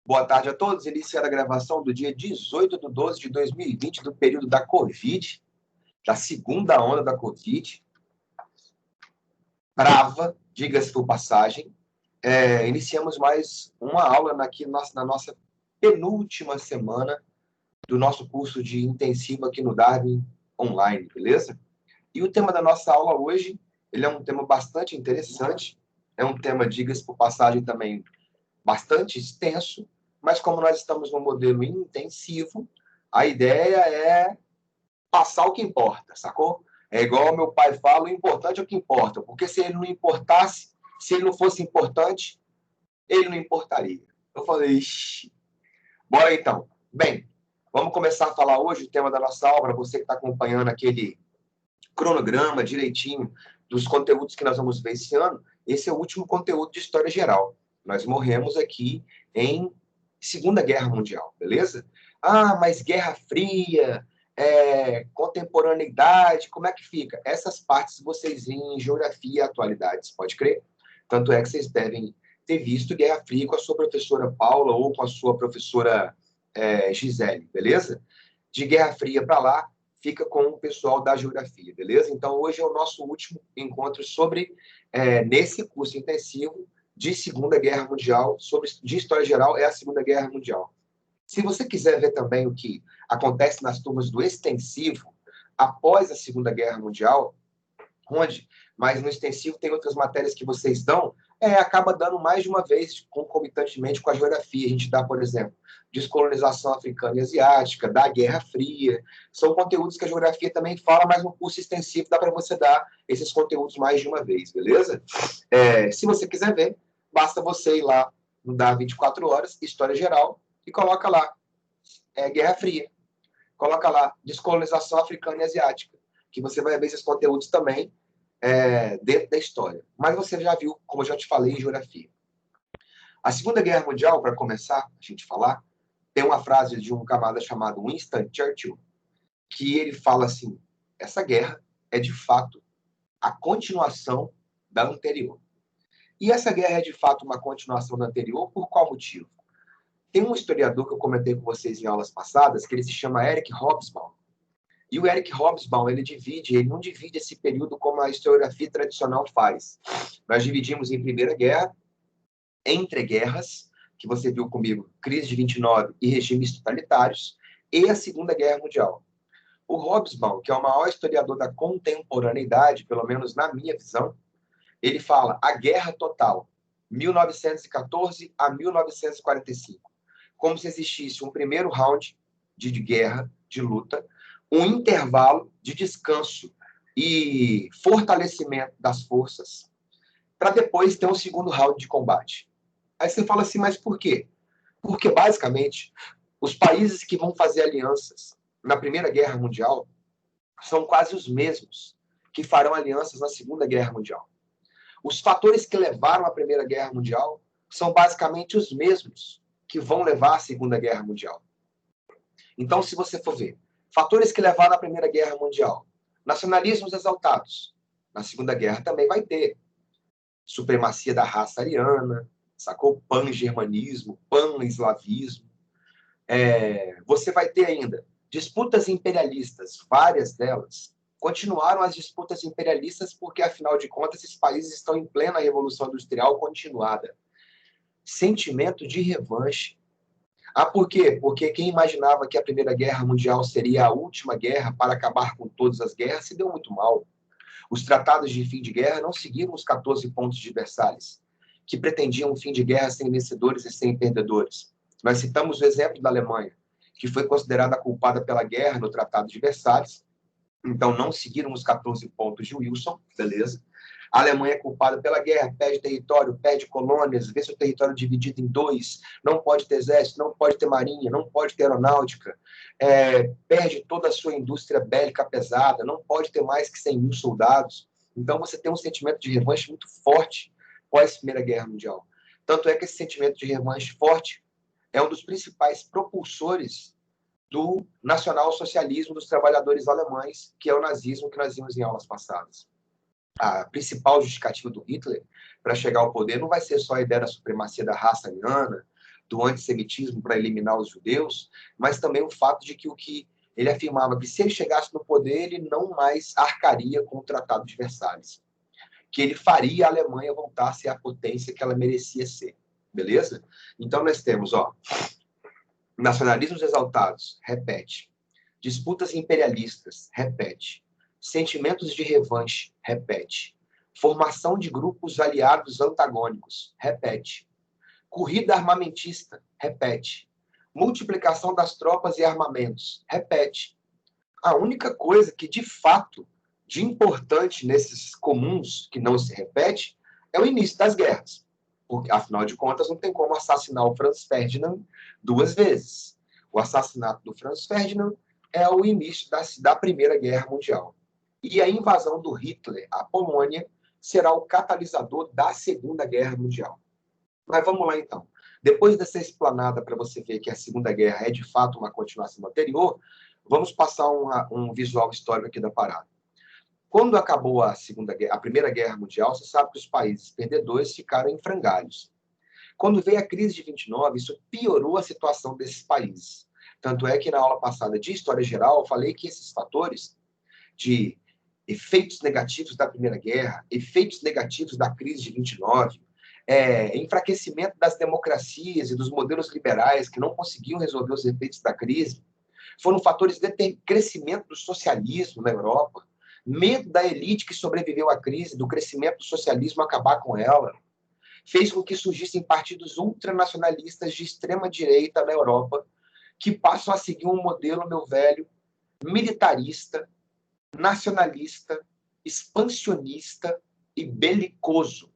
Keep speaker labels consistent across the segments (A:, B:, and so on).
A: Boa tarde a todos. Iniciando a gravação do dia 18/12/2020, do período da Covid, da segunda onda da Covid. Brava, diga-se por passagem. Iniciamos mais uma aula na nossa penúltima semana do nosso curso de intensivo aqui no Darwin Online, beleza? E o tema da nossa aula hoje, ele é um tema bastante interessante, é um tema, diga-se por passagem, também bastante extenso, mas como nós estamos no modelo intensivo, a ideia é passar o que importa, sacou? É igual meu pai fala, o importante é o que importa, porque se ele não importasse, se ele não fosse importante, ele não importaria. Eu falei, ixi, bora então. Bem, vamos começar a falar hoje o tema da nossa aula, você que está acompanhando aquele cronograma direitinho dos conteúdos que nós vamos ver esse ano. Esse é o último conteúdo de História Geral. Nós morremos aqui em Segunda Guerra Mundial, beleza? Ah, mas Guerra Fria, contemporaneidade, como é que fica? Essas partes vocês veem em Geografia e Atualidades, pode crer? Tanto é que vocês devem ter visto Guerra Fria com a sua professora Paula ou com a sua professora Gisele, beleza? De Guerra Fria para lá, fica com o pessoal da Geografia, beleza? Então, hoje é o nosso último encontro sobre, nesse curso intensivo, de Segunda Guerra Mundial, de História Geral, é a Segunda Guerra Mundial. Se você quiser ver também o que acontece nas turmas do extensivo, após a Segunda Guerra Mundial, mas no extensivo tem outras matérias que vocês dão, acaba dando mais de uma vez, concomitantemente com a geografia. A gente dá, por exemplo, descolonização africana e asiática, da Guerra Fria. São conteúdos que a geografia também fala, mas no curso extensivo dá para você dar esses conteúdos mais de uma vez, beleza? Se você quiser ver, basta você ir lá no Dá 24 Horas, História Geral, e coloca lá Guerra Fria. Coloca lá descolonização africana e asiática, que você vai ver esses conteúdos também dentro da história. Mas você já viu, como eu já te falei, em geografia. A Segunda Guerra Mundial, para começar a gente falar, tem uma frase de um camarada chamado Winston Churchill, que ele fala assim, essa guerra é, de fato, a continuação da anterior. E essa guerra é, de fato, uma continuação da anterior por qual motivo? Tem um historiador que eu comentei com vocês em aulas passadas, que ele se chama Eric Hobsbawm. E o Eric Hobsbawm, ele não divide esse período como a historiografia tradicional faz. Nós dividimos em Primeira Guerra, entre guerras, que você viu comigo, crise de 29 e regimes totalitários, e a Segunda Guerra Mundial. O Hobsbawm, que é o maior historiador da contemporaneidade, pelo menos na minha visão, ele fala a guerra total, 1914 a 1945, como se existisse um primeiro round de guerra, de luta, um intervalo de descanso e fortalecimento das forças, para depois ter um segundo round de combate. Aí você fala assim, mas por quê? Porque, basicamente, os países que vão fazer alianças na Primeira Guerra Mundial são quase os mesmos que farão alianças na Segunda Guerra Mundial. Os fatores que levaram à Primeira Guerra Mundial são basicamente os mesmos que vão levar à Segunda Guerra Mundial. Então, se você for ver, fatores que levaram à Primeira Guerra Mundial, nacionalismos exaltados. Na Segunda Guerra também vai ter supremacia da raça ariana, sacou? Pan-germanismo, pan-eslavismo. Você vai ter ainda disputas imperialistas, várias delas. Continuaram as disputas imperialistas porque, afinal de contas, esses países estão em plena Revolução Industrial continuada. Sentimento de revanche. Por quê? Porque quem imaginava que a Primeira Guerra Mundial seria a última guerra para acabar com todas as guerras se deu muito mal. Os tratados de fim de guerra não seguiram os 14 pontos de Versalhes, que pretendiam um fim de guerra sem vencedores e sem perdedores. Nós citamos o exemplo da Alemanha, que foi considerada culpada pela guerra no Tratado de Versalhes, então não seguiram os 14 pontos de Wilson, beleza? A Alemanha é culpada pela guerra, perde território, perde colônias, vê seu território dividido em dois, não pode ter exército, não pode ter marinha, não pode ter aeronáutica, perde toda a sua indústria bélica pesada, não pode ter mais que 100 mil soldados. Então você tem um sentimento de revanche muito forte pós-Primeira Guerra Mundial. Tanto é que esse sentimento de revanche forte é um dos principais propulsores do nacionalsocialismo dos trabalhadores alemães, que é o nazismo, que nós vimos em aulas passadas. A principal justificativa do Hitler para chegar ao poder não vai ser só a ideia da supremacia da raça ariana, do antissemitismo para eliminar os judeus, mas também o fato de que ele afirmava que se ele chegasse no poder, ele não mais arcaria com o Tratado de Versalhes, que ele faria a Alemanha voltar a ser a potência que ela merecia ser. Beleza? Então nós temos, nacionalismos exaltados, repete. Disputas imperialistas, repete. Sentimentos de revanche, repete. Formação de grupos aliados antagônicos, repete. Corrida armamentista, repete. Multiplicação das tropas e armamentos, repete. A única coisa que, de fato, de importante nesses comuns que não se repete, é o início das guerras. Porque, afinal de contas, não tem como assassinar o Franz Ferdinand 2 vezes. O assassinato do Franz Ferdinand é o início da Primeira Guerra Mundial. E a invasão do Hitler à Polônia será o catalisador da Segunda Guerra Mundial. Mas vamos lá, então. Depois dessa explanada para você ver que a Segunda Guerra é, de fato, uma continuação anterior, vamos passar um visual histórico aqui da parada. Quando acabou a Primeira Guerra Mundial, você sabe que os países perdedores ficaram em frangalhos. Quando veio a crise de 29, isso piorou a situação desses países. Tanto é que na aula passada de História Geral, eu falei que esses fatores de efeitos negativos da Primeira Guerra, efeitos negativos da crise de 29, enfraquecimento das democracias e dos modelos liberais que não conseguiam resolver os efeitos da crise, foram fatores de crescimento do socialismo na Europa, medo da elite que sobreviveu à crise, do crescimento do socialismo acabar com ela, fez com que surgissem partidos ultranacionalistas de extrema-direita na Europa, que passam a seguir um modelo, meu velho, militarista, nacionalista, expansionista e belicoso.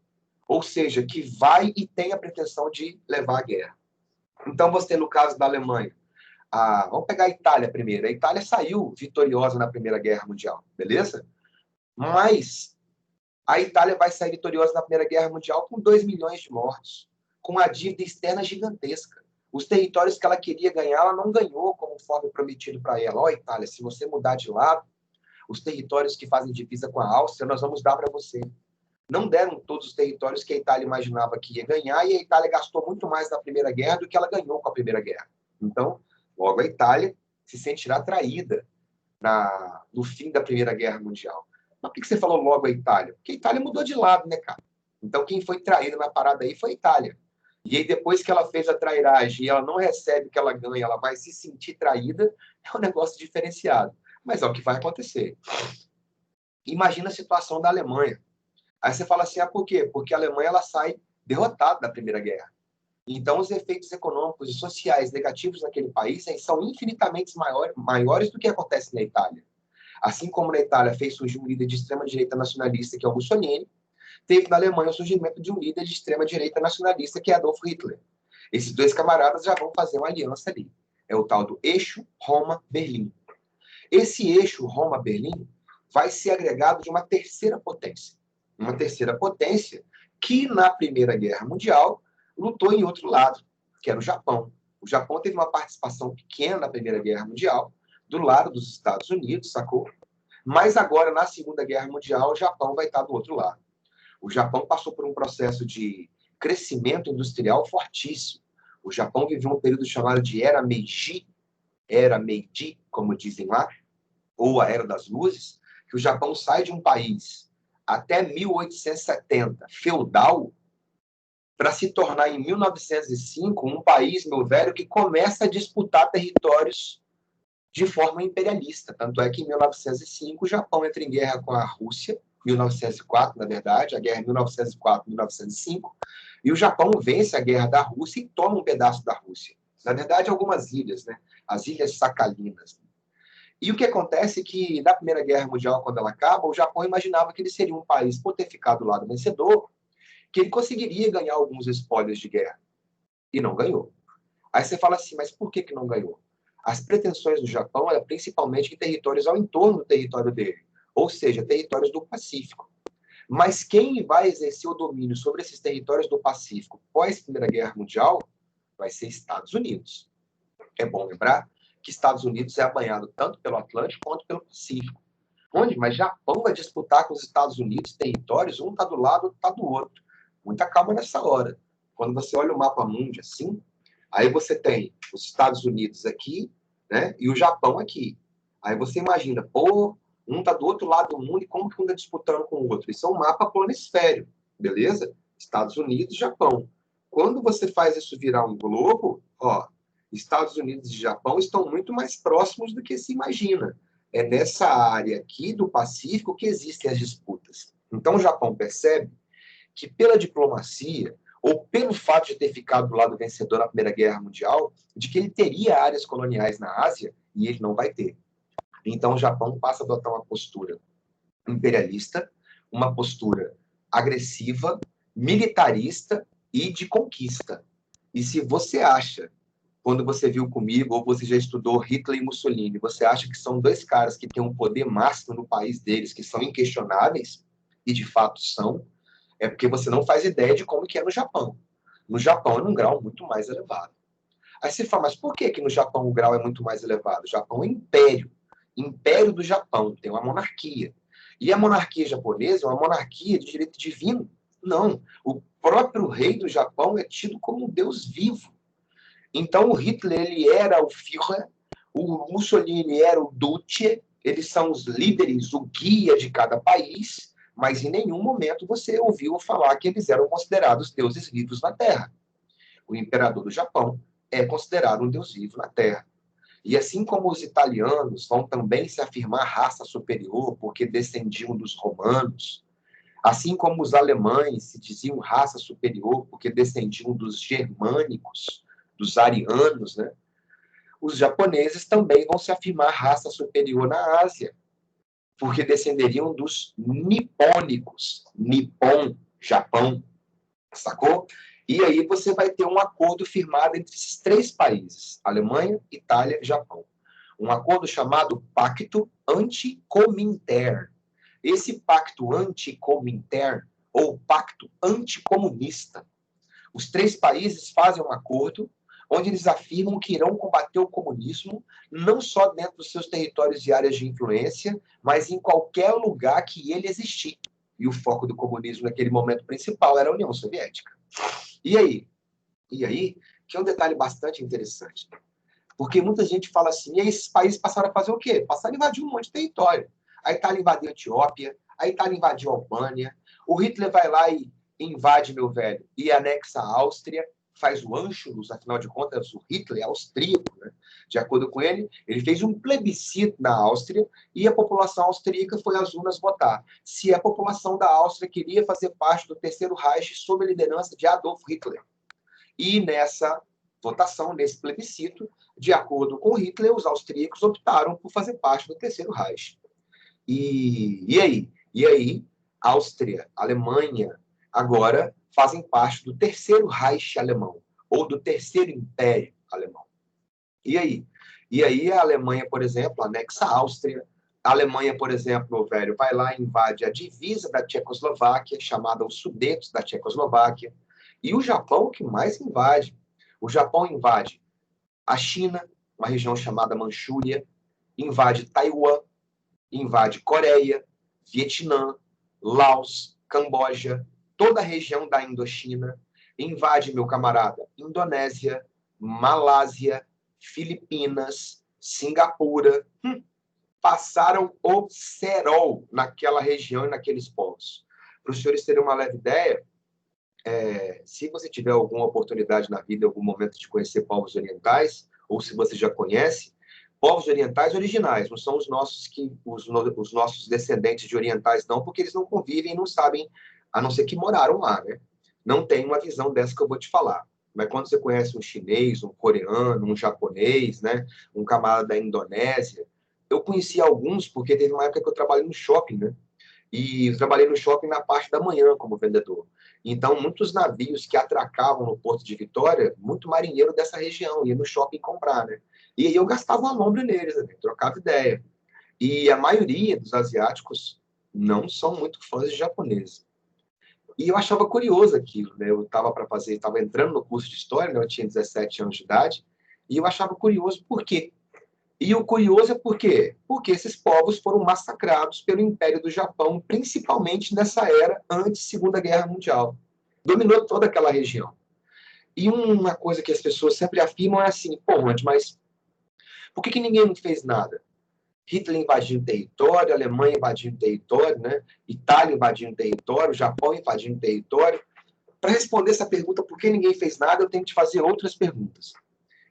A: Ou seja, que vai e tem a pretensão de levar à guerra. Então, você, no caso da Alemanha, vamos pegar a Itália primeiro. A Itália saiu vitoriosa na Primeira Guerra Mundial, beleza? Mas a Itália vai sair vitoriosa na Primeira Guerra Mundial com 2 milhões de mortos, com a dívida externa gigantesca. Os territórios que ela queria ganhar, ela não ganhou conforme prometido para ela. Itália, se você mudar de lado, os territórios que fazem divisa com a Áustria, nós vamos dar para você. Não deram todos os territórios que a Itália imaginava que ia ganhar, e a Itália gastou muito mais na Primeira Guerra do que ela ganhou com a Primeira Guerra. Então, logo a Itália se sentirá traída no fim da Primeira Guerra Mundial. Mas por que você falou logo a Itália? Porque a Itália mudou de lado, né, cara? Então, quem foi traído na parada aí foi a Itália. E aí, depois que ela fez a trairagem e ela não recebe o que ela ganha, ela vai se sentir traída, é um negócio diferenciado. Mas é o que vai acontecer. Imagina a situação da Alemanha. Aí você fala assim, por quê? Porque a Alemanha ela sai derrotada da Primeira Guerra. Então, os efeitos econômicos e sociais negativos naquele país são infinitamente maiores do que acontece na Itália. Assim como na Itália fez surgir um líder de extrema-direita nacionalista, que é o Mussolini, teve na Alemanha o surgimento de um líder de extrema-direita nacionalista, que é Adolf Hitler. Esses dois camaradas já vão fazer uma aliança ali. É o tal do eixo Roma-Berlim. Esse eixo Roma-Berlim vai ser agregado de uma terceira potência. Uma terceira potência que, na Primeira Guerra Mundial, lutou em outro lado, que era o Japão. O Japão teve uma participação pequena na Primeira Guerra Mundial, do lado dos Estados Unidos, sacou? Mas agora, na Segunda Guerra Mundial, o Japão vai estar do outro lado. O Japão passou por um processo de crescimento industrial fortíssimo. O Japão viveu um período chamado de Era Meiji, como dizem lá, ou a Era das Luzes, que o Japão sai de um país até 1870 feudal para se tornar, em 1905, um país, meu velho, que começa a disputar territórios de forma imperialista. Tanto é que, em 1905, o Japão entra em guerra com a Rússia, 1904, na verdade, a guerra é 1904-1905, e o Japão vence a guerra da Rússia e toma um pedaço da Rússia. Na verdade, algumas ilhas, né? As Ilhas Sacalinas. E o que acontece é que, na Primeira Guerra Mundial, quando ela acaba, o Japão imaginava que ele seria um país potenciado do lado vencedor, que ele conseguiria ganhar alguns espólios de guerra. E não ganhou. Aí você fala assim, mas por que não ganhou? As pretensões do Japão eram principalmente em territórios ao entorno do território dele, ou seja, territórios do Pacífico. Mas quem vai exercer o domínio sobre esses territórios do Pacífico pós-Primeira Guerra Mundial vai ser Estados Unidos. É bom lembrar que Estados Unidos é banhado tanto pelo Atlântico quanto pelo Pacífico. Onde? Mas Japão vai disputar com os Estados Unidos territórios, um está do lado, outro está do outro. Muita calma nessa hora. Quando você olha o mapa mundi assim, Aí você tem os Estados Unidos aqui, né? E o Japão aqui. Aí você imagina, pô, um está do outro lado do mundo e como que um está disputando com o outro? Isso é um mapa planisfério, beleza? Estados Unidos e Japão. Quando você faz isso virar um globo, ó, Estados Unidos e Japão estão muito mais próximos do que se imagina. É nessa área aqui do Pacífico que existem as disputas. Então o Japão percebe que pela diplomacia, ou pelo fato de ter ficado do lado vencedor na Primeira Guerra Mundial, de que ele teria áreas coloniais na Ásia, e ele não vai ter. Então o Japão passa a adotar uma postura imperialista, uma postura agressiva, militarista e de conquista. E se você acha, quando você viu comigo, ou você já estudou Hitler e Mussolini, você acha que são dois caras que têm um poder máximo no país deles, que são inquestionáveis, e de fato são, é porque você não faz ideia de como que é no Japão. No Japão é num grau muito mais elevado. Aí você fala, mas por que que no Japão o grau é muito mais elevado? O Japão é império. Império do Japão, tem uma monarquia. E a monarquia japonesa é uma monarquia de direito divino. Não, o próprio rei do Japão é tido como um deus vivo. Então o Hitler ele era o Führer, o Mussolini era o Duce, eles são os líderes, o guia de cada país, mas em nenhum momento você ouviu falar que eles eram considerados deuses vivos na Terra. O imperador do Japão é considerado um deus vivo na Terra. E assim como os italianos vão também se afirmar raça superior porque descendiam dos romanos, assim como os alemães se diziam raça superior porque descendiam dos germânicos, dos arianos, né? Os japoneses também vão se afirmar raça superior na Ásia, porque descenderiam dos nipônicos, Nippon, Japão, sacou? E aí você vai ter um acordo firmado entre esses três países, Alemanha, Itália e Japão. Um acordo chamado Pacto Anticominterno. Esse pacto anticominterno, ou pacto anticomunista, os três países fazem um acordo onde eles afirmam que irão combater o comunismo não só dentro dos seus territórios e áreas de influência, mas em qualquer lugar que ele existir. E o foco do comunismo naquele momento principal era a União Soviética. E aí? E aí, que é um detalhe bastante interessante. Porque muita gente fala assim, e aí esses países passaram a fazer o quê? Passaram a invadir um monte de território. A Itália invadiu a Etiópia, a Itália invadiu a Albânia, o Hitler vai lá e invade, meu velho, e anexa a Áustria, faz o Anschluss, afinal de contas, o Hitler é austríaco, né? De acordo com ele, ele fez um plebiscito na Áustria e a população austríaca foi às urnas votar se a população da Áustria queria fazer parte do Terceiro Reich sob a liderança de Adolf Hitler. E nessa votação, nesse plebiscito, de acordo com Hitler, os austríacos optaram por fazer parte do Terceiro Reich. E aí? E aí, Áustria, Alemanha, agora fazem parte do Terceiro Reich alemão, ou do Terceiro Império alemão. E aí? E aí a Alemanha, por exemplo, anexa a Áustria. A Alemanha, por exemplo, velho, vai lá e invade a divisa da Tchecoslováquia, chamada os Sudetos da Tchecoslováquia. E o Japão que mais invade. O Japão invade a China, uma região chamada Manchúria, invade Taiwan, invade Coreia, Vietnã, Laos, Camboja, toda a região da Indochina, invade, meu camarada, Indonésia, Malásia, Filipinas, Singapura, passaram o cerol naquela região e naqueles povos. Para os senhores terem uma leve ideia, se você tiver alguma oportunidade na vida, em algum momento de conhecer povos orientais, ou se você já conhece, povos orientais originais, não são os nossos os nossos descendentes de orientais, não, porque eles não convivem e não sabem, a não ser que moraram lá, né? Não tem uma visão dessa que eu vou te falar. Mas quando você conhece um chinês, um coreano, um japonês, né, um camarada da Indonésia, eu conheci alguns porque teve uma época que eu trabalhei no shopping, né? E eu trabalhei no shopping na parte da manhã como vendedor. Então, muitos navios que atracavam no Porto de Vitória, muito marinheiro dessa região, ia no shopping comprar, né? E aí eu gastava uma lombra neles, né? Trocava ideia. E a maioria dos asiáticos não são muito fãs de japoneses. E eu achava curioso aquilo, né? Eu estava entrando no curso de História, né? Eu tinha 17 anos de idade, e eu achava curioso por quê? E o curioso é por quê? Porque esses povos foram massacrados pelo Império do Japão, principalmente nessa era antes Segunda Guerra Mundial. Dominou toda aquela região. E uma coisa que as pessoas sempre afirmam é assim, pô, mas por que ninguém não fez nada? Hitler invadindo território, Alemanha invadindo território, né? Itália invadindo território, Japão invadindo território. Para responder essa pergunta, por que ninguém fez nada, eu tenho que te fazer outras perguntas.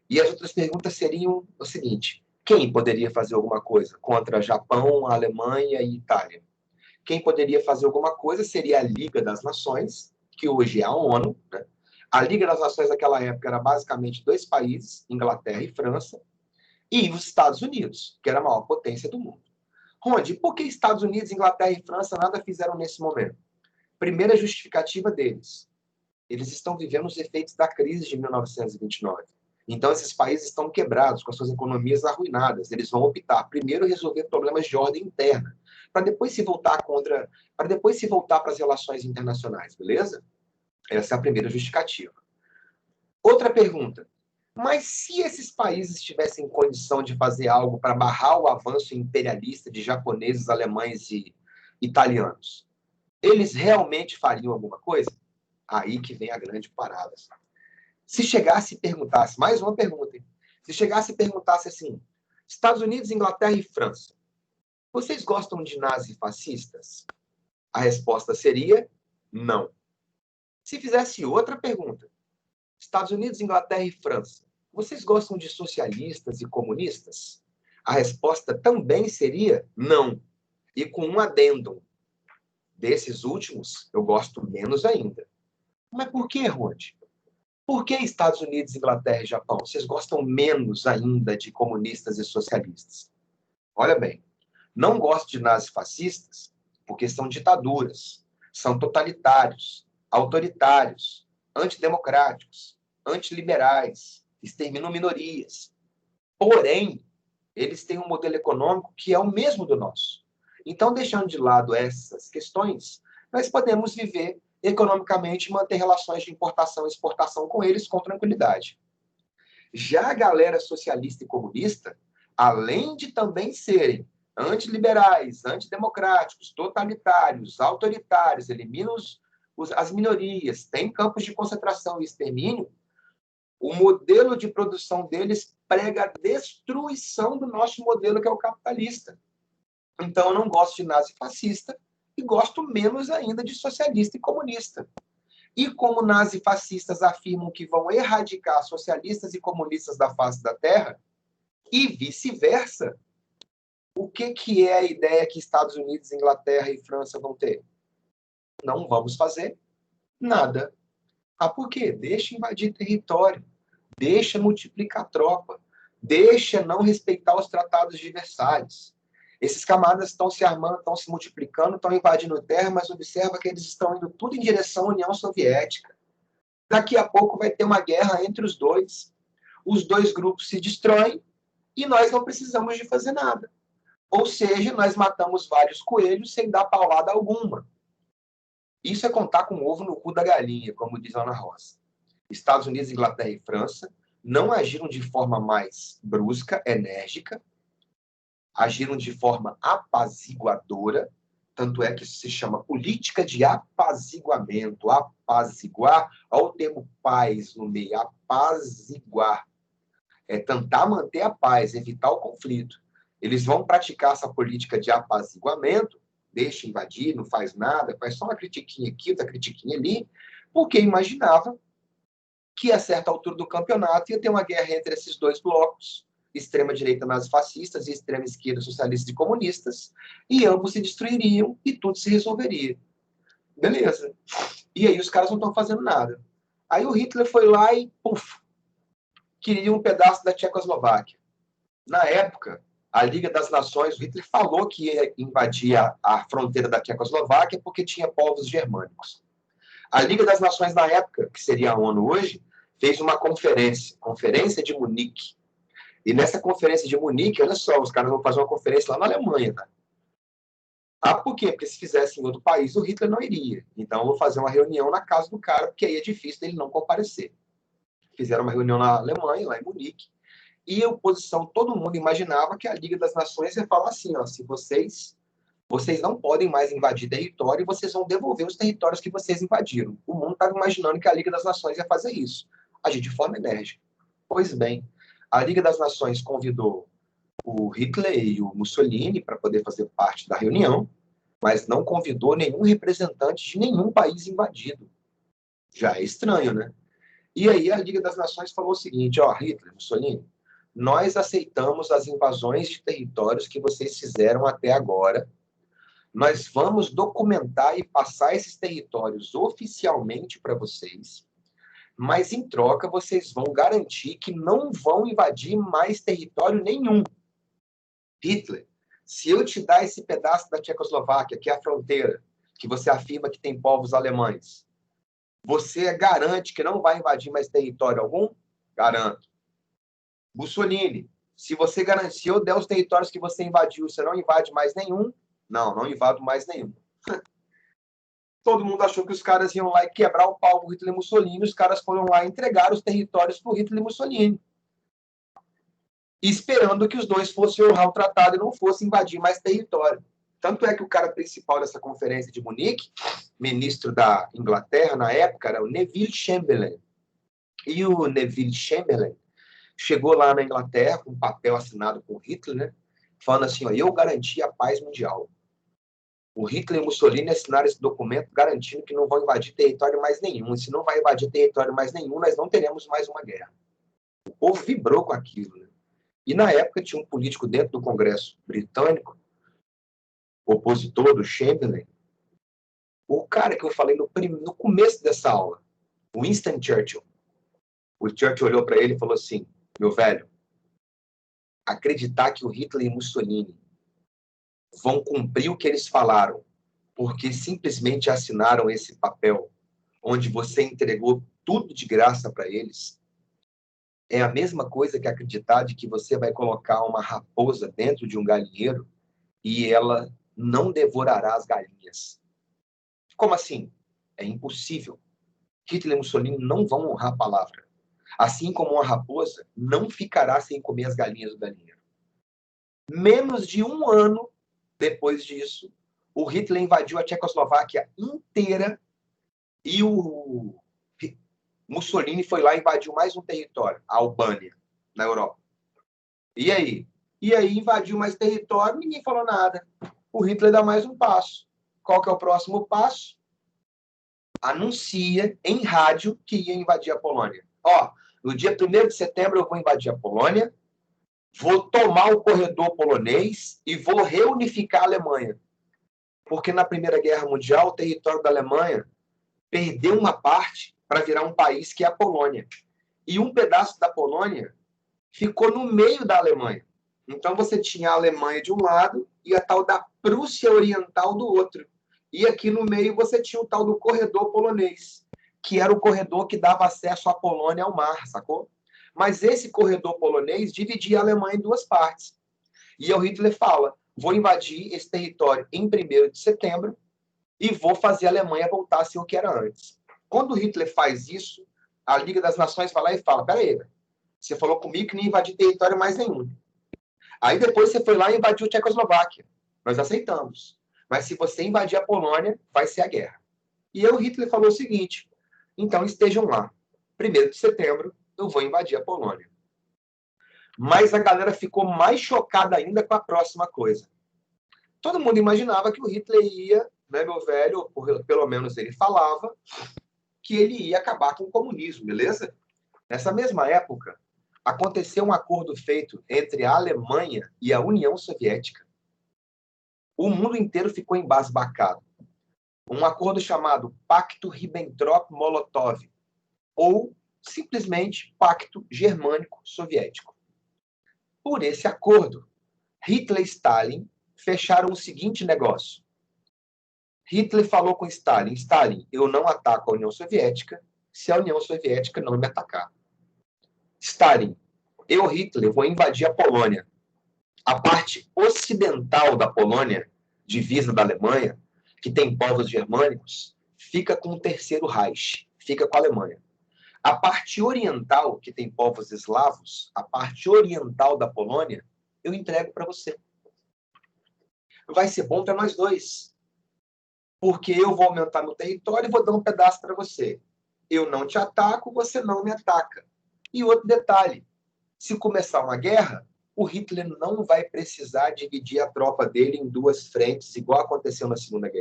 A: E as outras perguntas seriam o seguinte: quem poderia fazer alguma coisa contra Japão, Alemanha e Itália? Quem poderia fazer alguma coisa seria a Liga das Nações, que hoje é a ONU, né? A Liga das Nações naquela época era basicamente dois países, Inglaterra e França, e os Estados Unidos, que era a maior potência do mundo. Ronde, por que Estados Unidos, Inglaterra e França nada fizeram nesse momento? Primeira justificativa deles: eles estão vivendo os efeitos da crise de 1929. Então, esses países estão quebrados, com as suas economias arruinadas. Eles vão optar primeiro resolver problemas de ordem interna, para depois se voltar para as relações internacionais, beleza? Essa é a primeira justificativa. Outra pergunta: mas se esses países tivessem condição de fazer algo para barrar o avanço imperialista de japoneses, alemães e italianos, eles realmente fariam alguma coisa? Aí que vem a grande parada. Se chegasse e perguntasse, mais uma pergunta, hein? Se chegasse e perguntasse assim: Estados Unidos, Inglaterra e França, vocês gostam de nazifascistas? A resposta seria não. Se fizesse outra pergunta: Estados Unidos, Inglaterra e França, vocês gostam de socialistas e comunistas? A resposta também seria não. E com um adendo: desses últimos, eu gosto menos ainda. Mas por que, Rod? Por que Estados Unidos, Inglaterra e Japão? Vocês gostam menos ainda de comunistas e socialistas? Olha bem, não gosto de nazifascistas porque são ditaduras, são totalitários, autoritários, antidemocráticos, antiliberais, exterminam minorias. Porém, eles têm um modelo econômico que é o mesmo do nosso. Então, deixando de lado essas questões, nós podemos viver economicamente e manter relações de importação e exportação com eles com tranquilidade. Já a galera socialista e comunista, além de também serem antiliberais, antidemocráticos, totalitários, autoritários, eliminam as minorias, têm campos de concentração e extermínio, o modelo de produção deles prega a destruição do nosso modelo, que é o capitalista. Então, eu não gosto de nazifascista e gosto menos ainda de socialista e comunista. E como nazifascistas afirmam que vão erradicar socialistas e comunistas da face da Terra, e vice-versa, o que é a ideia que Estados Unidos, Inglaterra e França vão ter? Não vamos fazer nada. Ah, por quê? Deixa invadir território, deixa multiplicar tropa, deixa não respeitar os tratados de Versalhes. Esses camaradas estão se armando, estão se multiplicando, estão invadindo terra, mas observa que eles estão indo tudo em direção à União Soviética. Daqui a pouco vai ter uma guerra entre os dois grupos se destroem e nós não precisamos de fazer nada. Ou seja, nós matamos vários coelhos sem dar paulada alguma. Isso é contar com o ovo no cu da galinha, como diz Ana Rosa. Estados Unidos, Inglaterra e França não agiram de forma mais brusca, enérgica, agiram de forma apaziguadora, tanto é que isso se chama política de apaziguamento, apaziguar, olha o termo paz no meio, apaziguar, é tentar manter a paz, evitar o conflito. Eles vão praticar essa política de apaziguamento, deixa invadir, não faz nada, faz só uma critiquinha aqui, outra critiquinha ali, porque imaginava que a certa altura do campeonato ia ter uma guerra entre esses dois blocos, extrema-direita nazifascistas e extrema-esquerda socialistas e comunistas, e ambos se destruiriam e tudo se resolveria. Beleza. E aí os caras não estão fazendo nada. Aí o Hitler foi lá e, puf, queria um pedaço da Tchecoslováquia. Na época, a Liga das Nações, o Hitler falou que ia invadir a fronteira da Tchecoslováquia porque tinha povos germânicos. A Liga das Nações, na época, que seria a ONU hoje, fez uma Conferência de Munique. E nessa Conferência de Munique, olha só, os caras vão fazer uma conferência lá na Alemanha, tá? Ah, por quê? Porque se fizesse em outro país, o Hitler não iria. Então, eu vou fazer uma reunião na casa do cara, porque aí é difícil dele não comparecer. Fizeram uma reunião na Alemanha, lá em Munique, e a oposição, todo mundo imaginava que a Liga das Nações ia falar assim, ó, se vocês não podem mais invadir território e vocês vão devolver os territórios que vocês invadiram. O mundo estava imaginando que a Liga das Nações ia fazer isso. agir de forma enérgica. Pois bem, a Liga das Nações convidou o Hitler e o Mussolini para poder fazer parte da reunião, mas não convidou nenhum representante de nenhum país invadido. Já é estranho, né? E aí a Liga das Nações falou o seguinte, ó, Hitler, Mussolini, nós aceitamos as invasões de territórios que vocês fizeram até agora. Nós vamos documentar e passar esses territórios oficialmente para vocês, mas em troca vocês vão garantir que não vão invadir mais território nenhum. Hitler, se eu te dar esse pedaço da Tchecoslováquia, que é a fronteira, que você afirma que tem povos alemães, você garante que não vai invadir mais território algum? Garanto. Mussolini, se você garantir, se eu der os territórios que você invadiu, você não invade mais nenhum? Não, não invado mais nenhum. Todo mundo achou que os caras iam lá e quebrar o pau do Hitler e Mussolini, os caras foram lá e entregaram os territórios para o Hitler e Mussolini, esperando que os dois fossem honrar o tratado e não fossem invadir mais território. Tanto é que o cara principal dessa conferência de Munique, ministro da Inglaterra na época, era o Neville Chamberlain. E o Neville Chamberlain chegou lá na Inglaterra com um papel assinado por Hitler, né, falando assim, ó, eu garanti a paz mundial. O Hitler e o Mussolini assinaram esse documento garantindo que não vão invadir território mais nenhum. E se não vai invadir território mais nenhum, nós não teremos mais uma guerra. O povo vibrou com aquilo, né? E na época tinha um político dentro do Congresso britânico, opositor do Chamberlain, o cara que eu falei no começo dessa aula, Winston Churchill. O Churchill olhou para ele e falou assim, meu velho, acreditar que o Hitler e Mussolini vão cumprir o que eles falaram, porque simplesmente assinaram esse papel, onde você entregou tudo de graça para eles, é a mesma coisa que acreditar de que você vai colocar uma raposa dentro de um galinheiro e ela não devorará as galinhas. Como assim? É impossível. Hitler e Mussolini não vão honrar a palavra. Assim como uma raposa não ficará sem comer as galinhas do galinheiro. Menos de um ano depois disso, o Hitler invadiu a Tchecoslováquia inteira e o Mussolini foi lá e invadiu mais um território, a Albânia, na Europa. E aí? E aí invadiu mais território, ninguém falou nada. O Hitler dá mais um passo. Qual que é o próximo passo? Anuncia em rádio que ia invadir a Polônia. Ó, no dia 1º de setembro eu vou invadir a Polônia, vou tomar o corredor polonês e vou reunificar a Alemanha. Porque na Primeira Guerra Mundial, o território da Alemanha perdeu uma parte para virar um país que é a Polônia. E um pedaço da Polônia ficou no meio da Alemanha. Então você tinha a Alemanha de um lado e a tal da Prússia Oriental do outro. E aqui no meio você tinha o tal do corredor polonês, que era o corredor que dava acesso à Polônia ao mar, sacou? Mas esse corredor polonês dividia a Alemanha em duas partes. E o Hitler fala, vou invadir esse território em 1º de setembro e vou fazer a Alemanha voltar a ser o que era antes. Quando o Hitler faz isso, a Liga das Nações vai lá e fala, peraí, você falou comigo que não ia invadir território mais nenhum. Aí depois você foi lá e invadiu a Tchecoslováquia. Nós aceitamos. Mas se você invadir a Polônia, vai ser a guerra. E aí o Hitler falou o seguinte, então estejam lá. 1º de setembro, eu vou invadir a Polônia. Mas a galera ficou mais chocada ainda com a próxima coisa. Todo mundo imaginava que o Hitler ia, né, meu velho, pelo menos ele falava, que ele ia acabar com o comunismo, beleza? Nessa mesma época, aconteceu um acordo feito entre a Alemanha e a União Soviética. O mundo inteiro ficou embasbacado. Um acordo chamado Pacto Ribbentrop-Molotov, ou simplesmente Pacto Germânico-Soviético. Por esse acordo, Hitler e Stalin fecharam o seguinte negócio. Hitler falou com Stalin, Stalin, eu não ataco a União Soviética se a União Soviética não me atacar. Stalin, eu, Hitler, vou invadir a Polônia. A parte ocidental da Polônia, divisa da Alemanha, que tem povos germânicos, fica com o Terceiro Reich, fica com a Alemanha. A parte oriental, que tem povos eslavos, a parte oriental da Polônia, eu entrego para você. Vai ser bom para nós dois. Porque eu vou aumentar meu território e vou dar um pedaço para você. eu não te ataco, você não me ataca. E outro detalhe, se começar uma guerra, o Hitler não vai precisar dividir a tropa dele em duas frentes, igual aconteceu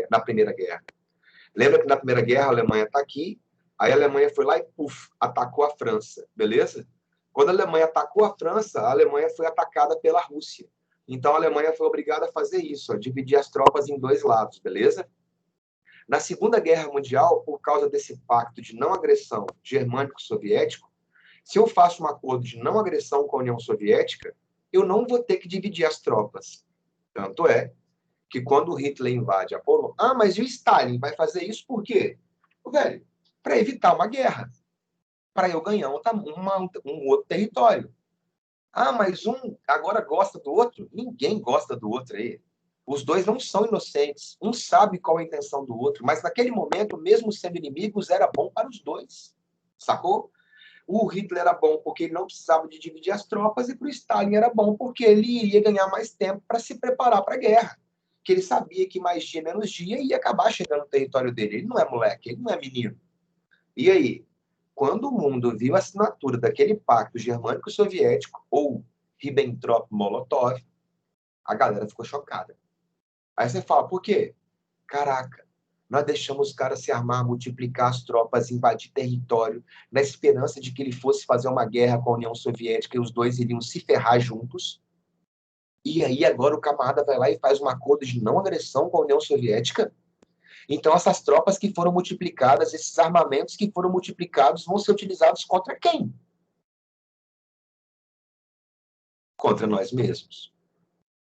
A: na Primeira Guerra. Lembra que na Primeira Guerra a Alemanha está aqui, aí a Alemanha foi lá e, atacou a França, beleza? Quando a Alemanha atacou a França, a Alemanha foi atacada pela Rússia. Então a Alemanha foi obrigada a fazer isso, dividir as tropas em dois lados, beleza? Na Segunda Guerra Mundial, por causa desse pacto de não agressão germânico-soviético, se eu faço um acordo de não agressão com a União Soviética, eu não vou ter que dividir as tropas. Tanto é que quando o Hitler invade a Polônia... mas e o Stalin vai fazer isso por quê? Velho, para evitar uma guerra. Para eu ganhar um outro território. Mas um agora gosta do outro? Ninguém gosta do outro aí. Os dois não são inocentes. Um sabe qual é a intenção do outro, mas naquele momento, mesmo sendo inimigos, era bom para os dois. Sacou? O Hitler era bom porque ele não precisava de dividir as tropas e para o Stalin era bom porque ele iria ganhar mais tempo para se preparar para a guerra. Que ele sabia que mais dia, menos dia, ia acabar chegando no território dele. Ele não é moleque, ele não é menino. E aí, quando o mundo viu a assinatura daquele pacto germânico-soviético, ou Ribbentrop-Molotov, a galera ficou chocada. Aí você fala, por quê? Caraca, nós deixamos os caras se armar, multiplicar as tropas, invadir território, na esperança de que ele fosse fazer uma guerra com a União Soviética e os dois iriam se ferrar juntos. E aí agora o camarada vai lá e faz um acordo de não agressão com a União Soviética? Então essas tropas que foram multiplicadas, esses armamentos que foram multiplicados vão ser utilizados contra quem? Contra nós mesmos.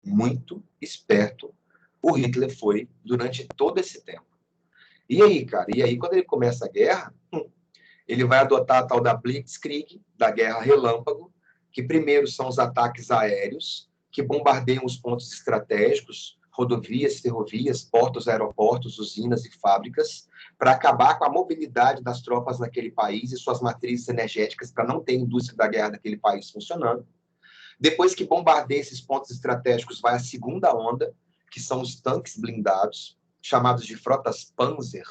A: Muito esperto o Hitler foi durante todo esse tempo. E aí, cara? E aí, quando ele começa a guerra, ele vai adotar a tal da Blitzkrieg, da guerra relâmpago, que primeiro são os ataques aéreos, que bombardeiam os pontos estratégicos, rodovias, ferrovias, portos, aeroportos, usinas e fábricas, para acabar com a mobilidade das tropas naquele país e suas matrizes energéticas, para não ter indústria da guerra daquele país funcionando. Depois que bombardeia esses pontos estratégicos, vai a segunda onda, que são os tanques blindados, chamados de frotas Panzer,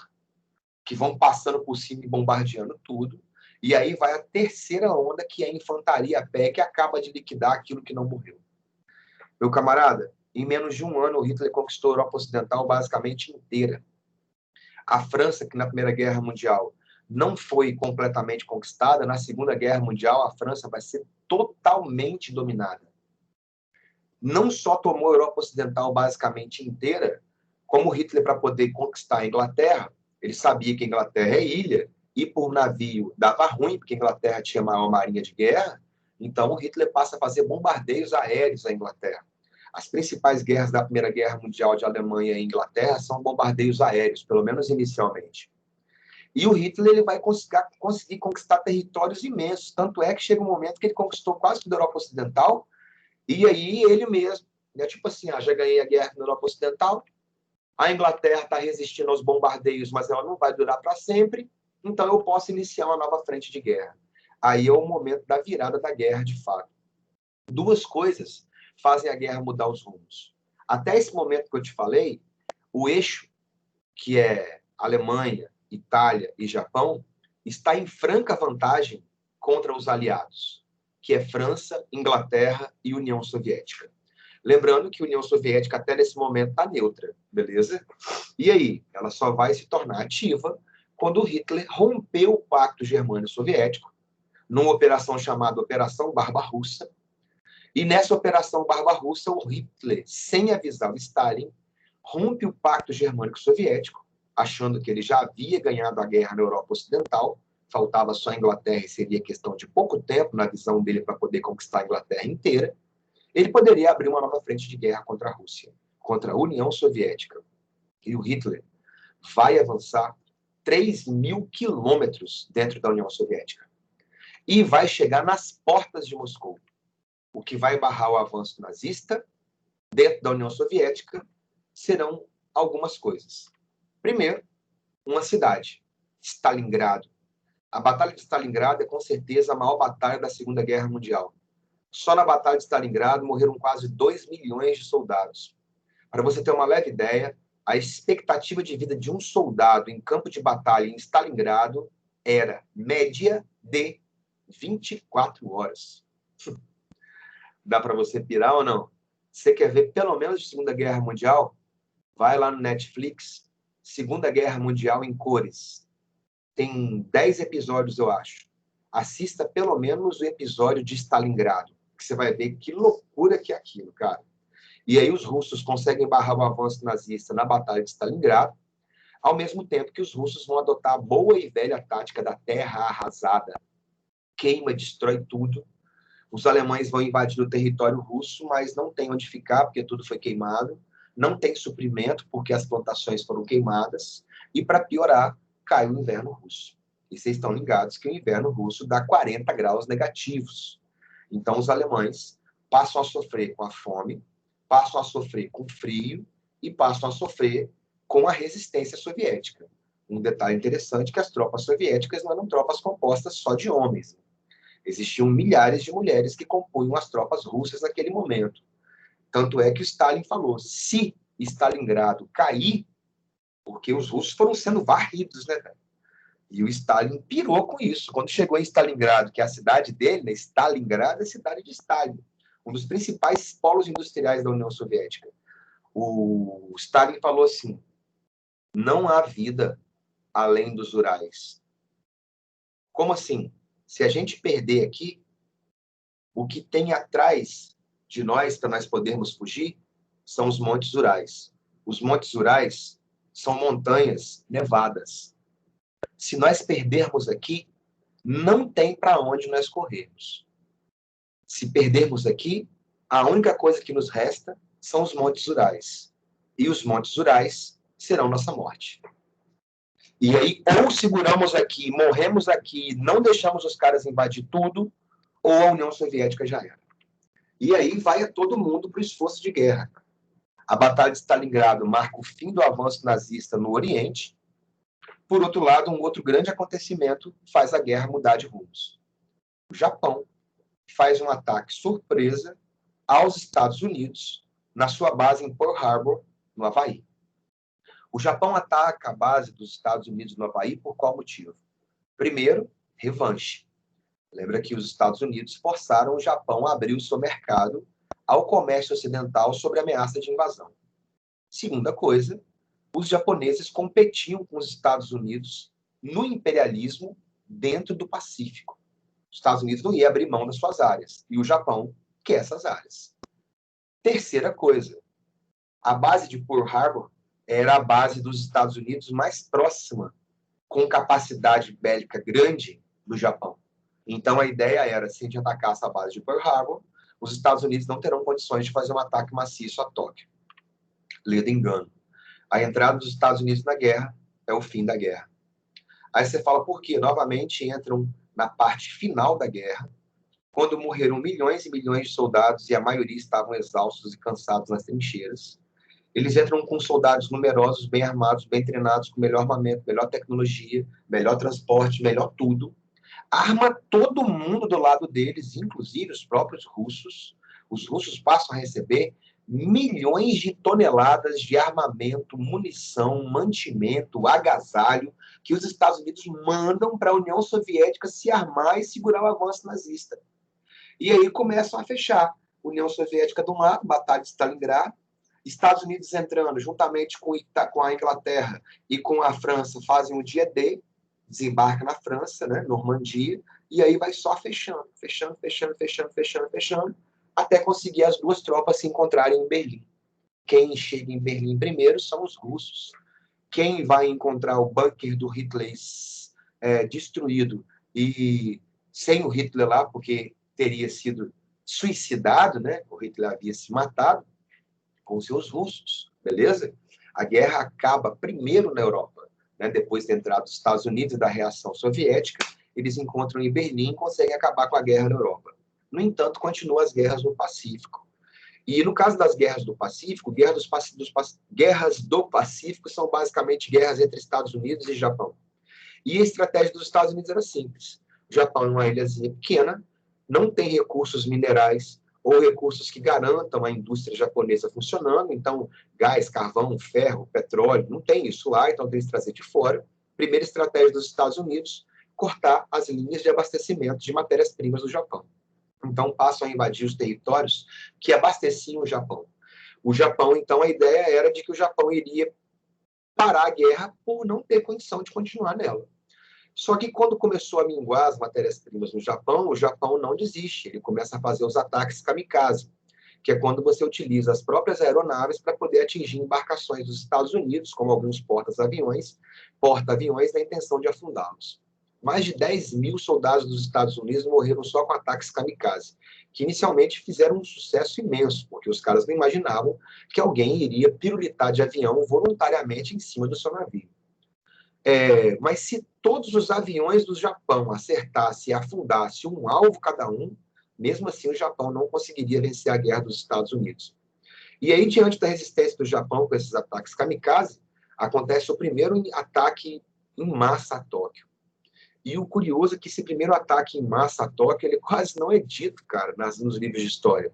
A: que vão passando por cima e bombardeando tudo. E aí vai a terceira onda, que é a infantaria a pé, que acaba de liquidar aquilo que não morreu. Meu camarada, em menos de um ano, o Hitler conquistou a Europa Ocidental basicamente inteira. A França, que na Primeira Guerra Mundial não foi completamente conquistada, na Segunda Guerra Mundial a França vai ser totalmente dominada. Não só tomou a Europa Ocidental basicamente inteira, como Hitler, para poder conquistar a Inglaterra, ele sabia que a Inglaterra é ilha, e por navio dava ruim, porque a Inglaterra tinha maior marinha de guerra, então o Hitler passa a fazer bombardeios aéreos à Inglaterra. As principais guerras da Primeira Guerra Mundial de Alemanha e Inglaterra são bombardeios aéreos, pelo menos inicialmente. E o Hitler ele vai conseguir conquistar territórios imensos, tanto é que chega um momento que ele conquistou quase toda a Europa Ocidental, e aí ele mesmo, tipo assim, já ganhei a guerra na Europa Ocidental, a Inglaterra está resistindo aos bombardeios, mas ela não vai durar para sempre, então eu posso iniciar uma nova frente de guerra. Aí é o momento da virada da guerra, de fato. Duas coisas fazem a guerra mudar os rumos. Até esse momento que eu te falei, o eixo, que é Alemanha, Itália e Japão, está em franca vantagem contra os aliados, que é França, Inglaterra e União Soviética. Lembrando que a União Soviética até nesse momento está neutra, beleza? E aí, ela só vai se tornar ativa quando Hitler rompeu o Pacto Germânico-Soviético, numa operação chamada Operação Barbarossa. E nessa Operação Barbarossa, o Hitler, sem avisar o Stalin, rompe o Pacto Germânico-Soviético, achando que ele já havia ganhado a guerra na Europa Ocidental, faltava só a Inglaterra e seria questão de pouco tempo, na visão dele, para poder conquistar a Inglaterra inteira. Ele poderia abrir uma nova frente de guerra contra a Rússia, contra a União Soviética. E o Hitler vai avançar 3.000 quilômetros dentro da União Soviética. E vai chegar nas portas de Moscou, o que vai barrar o avanço nazista dentro da União Soviética serão algumas coisas. Primeiro, uma cidade, Stalingrado. A Batalha de Stalingrado é com certeza a maior batalha da Segunda Guerra Mundial. Só na Batalha de Stalingrado morreram quase 2 milhões de soldados. Para você ter uma leve ideia, a expectativa de vida de um soldado em campo de batalha em Stalingrado era média de 24 horas. Dá para você pirar ou não? Você quer ver pelo menos de Segunda Guerra Mundial? Vai lá no Netflix, Segunda Guerra Mundial em cores. Tem 10 episódios, eu acho. Assista pelo menos o episódio de Stalingrado, que você vai ver que loucura que é aquilo, cara. E aí os russos conseguem barrar o avanço nazista na Batalha de Stalingrado, ao mesmo tempo que os russos vão adotar a boa e velha tática da terra arrasada. Queima, destrói tudo. Os alemães vão invadir o território russo, mas não tem onde ficar, porque tudo foi queimado. Não tem suprimento, porque as plantações foram queimadas. E, para piorar, cai o inverno russo. E vocês estão ligados que o inverno russo dá 40 graus negativos. Então, os alemães passam a sofrer com a fome, passam a sofrer com o frio e passam a sofrer com a resistência soviética. Um detalhe interessante é que as tropas soviéticas não eram tropas compostas só de homens. Existiam milhares de mulheres que compunham as tropas russas naquele momento. Tanto é que o Stalin falou, se Stalingrado cair, porque os russos foram sendo varridos, né, cara? E o Stalin pirou com isso. Quando chegou em Stalingrado, que é a cidade dele, né, Stalingrado é a cidade de Stalin, um dos principais polos industriais da União Soviética. O Stalin falou assim, não há vida além dos Urais. Como assim? Se a gente perder aqui, o que tem atrás de nós, para nós podermos fugir, são os Montes Urais. Os Montes Urais são montanhas nevadas. Se nós perdermos aqui, não tem para onde nós corrermos. Se perdermos aqui, a única coisa que nos resta são os Montes Urais. E os Montes Urais serão nossa morte. E aí, ou seguramos aqui, morremos aqui, não deixamos os caras invadir tudo, ou a União Soviética já era. E aí vai a todo mundo para o esforço de guerra. A Batalha de Stalingrado marca o fim do avanço nazista no Oriente. Por outro lado, um outro grande acontecimento faz a guerra mudar de rumos. O Japão faz um ataque surpresa aos Estados Unidos na sua base em Pearl Harbor, no Havaí. O Japão ataca a base dos Estados Unidos no Havaí por qual motivo? Primeiro, revanche. Lembra que os Estados Unidos forçaram o Japão a abrir o seu mercado ao comércio ocidental sob ameaça de invasão. Segunda coisa, os japoneses competiam com os Estados Unidos no imperialismo dentro do Pacífico. Os Estados Unidos não iam abrir mão das suas áreas, e o Japão quer essas áreas. Terceira coisa, a base de Pearl Harbor era a base dos Estados Unidos mais próxima, com capacidade bélica grande, do Japão. Então, a ideia era, se a gente atacasse a base de Pearl Harbor, os Estados Unidos não terão condições de fazer um ataque maciço a Tóquio. Leda engano. A entrada dos Estados Unidos na guerra é o fim da guerra. Aí você fala, por quê? Novamente entram na parte final da guerra, quando morreram milhões e milhões de soldados e a maioria estavam exaustos e cansados nas trincheiras. Eles entram com soldados numerosos, bem armados, bem treinados, com melhor armamento, melhor tecnologia, melhor transporte, melhor tudo. Arma todo mundo do lado deles, inclusive os próprios russos. Os russos passam a receber milhões de toneladas de armamento, munição, mantimento, agasalho, que os Estados Unidos mandam para a União Soviética se armar e segurar o avanço nazista. E aí começam a fechar. União Soviética de um lado, Batalha de Stalingrado, Estados Unidos entrando juntamente com a Inglaterra e com a França, fazem o dia D, desembarca na França, né, Normandia, e aí vai só fechando, até conseguir as duas tropas se encontrarem em Berlim. Quem chega em Berlim primeiro são os russos. Quem vai encontrar o bunker do Hitler destruído e sem o Hitler lá, porque teria sido suicidado, né? O Hitler havia se matado com seus russos, beleza? A guerra acaba primeiro na Europa, né? Depois da entrada dos Estados Unidos e da reação soviética, eles encontram em Berlim e conseguem acabar com a guerra na Europa. No entanto, continuam as guerras no Pacífico. E no caso das guerras do Pacífico, guerras do Pacífico são basicamente guerras entre Estados Unidos e Japão. E a estratégia dos Estados Unidos era simples. O Japão é uma ilhazinha pequena, não tem recursos minerais ou recursos que garantam a indústria japonesa funcionando, então gás, carvão, ferro, petróleo, não tem isso lá, então tem que trazer de fora. Primeira estratégia dos Estados Unidos, cortar as linhas de abastecimento de matérias-primas do Japão. Então, passam a invadir os territórios que abasteciam o Japão. O Japão, então, a ideia era de que o Japão iria parar a guerra por não ter condição de continuar nela. Só que quando começou a minguar as matérias-primas no Japão, o Japão não desiste, ele começa a fazer os ataques kamikaze, que é quando você utiliza as próprias aeronaves para poder atingir embarcações dos Estados Unidos, como alguns porta-aviões, na intenção de afundá-los. Mais de 10 mil soldados dos Estados Unidos morreram só com ataques kamikaze, que inicialmente fizeram um sucesso imenso, porque os caras não imaginavam que alguém iria pirulitar de avião voluntariamente em cima do seu navio. Mas se todos os aviões do Japão acertassem e afundassem um alvo cada um, mesmo assim o Japão não conseguiria vencer a guerra dos Estados Unidos. E aí, diante da resistência do Japão com esses ataques kamikaze, acontece o primeiro ataque em massa a Tóquio. E o curioso é que esse primeiro ataque em massa a Tóquio, ele quase não é dito, cara, nos livros de história.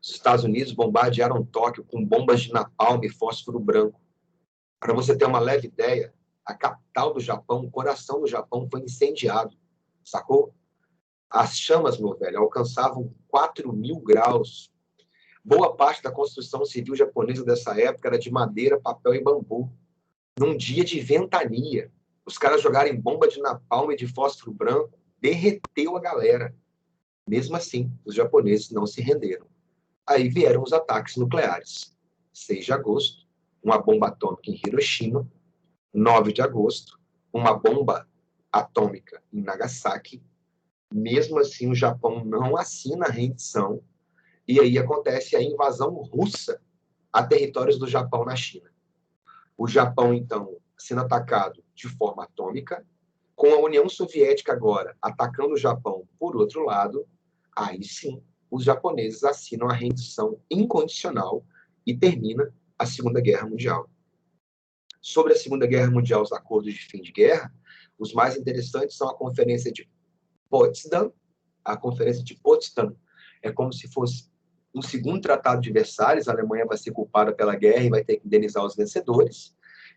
A: Os Estados Unidos bombardearam Tóquio com bombas de napalm e fósforo branco. Para você ter uma leve ideia, a capital do Japão, o coração do Japão, foi incendiado, sacou? As chamas, meu velho, alcançavam 4.000 graus. Boa parte da construção civil japonesa dessa época era de madeira, papel e bambu. Num dia de ventania, os caras jogarem bomba de napalm e de fósforo branco, derreteu a galera. Mesmo assim, os japoneses não se renderam. Aí vieram os ataques nucleares. 6 de agosto, uma bomba atômica em Hiroshima. 9 de agosto, uma bomba atômica em Nagasaki. Mesmo assim, o Japão não assina a rendição. E aí acontece a invasão russa a territórios do Japão na China. O Japão, então, sendo atacado de forma atômica, com a União Soviética agora atacando o Japão por outro lado, aí sim, os japoneses assinam a rendição incondicional e termina a Segunda Guerra Mundial. Sobre a Segunda Guerra Mundial, os acordos de fim de guerra, os mais interessantes são a Conferência de Potsdam. A Conferência de Potsdam é como se fosse um segundo tratado de Versalhes. A Alemanha vai ser culpada pela guerra e vai ter que indenizar os vencedores.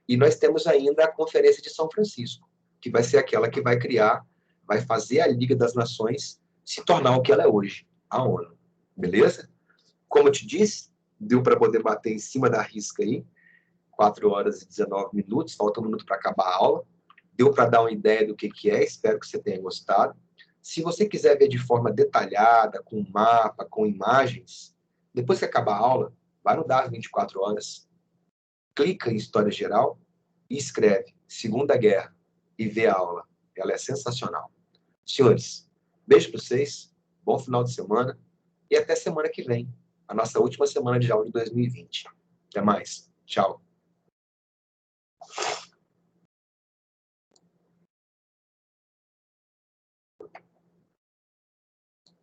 A: E nós temos ainda a Conferência de São Francisco, que vai ser aquela que vai criar, vai fazer a Liga das Nações se tornar o que ela é hoje, a ONU. Beleza? Como eu te disse, deu para poder bater em cima da risca aí, 4 horas e 19 minutos, falta um minuto para acabar a aula. Deu para dar uma ideia do que é, espero que você tenha gostado. Se você quiser ver de forma detalhada, com mapa, com imagens, depois que acabar a aula, vai no DAS 24 horas, clica em História Geral e escreve Segunda Guerra e vê a aula. Ela é sensacional. Senhores, beijo para vocês, bom final de semana e até semana que vem, a nossa última semana de aula de 2020. Até mais. Tchau.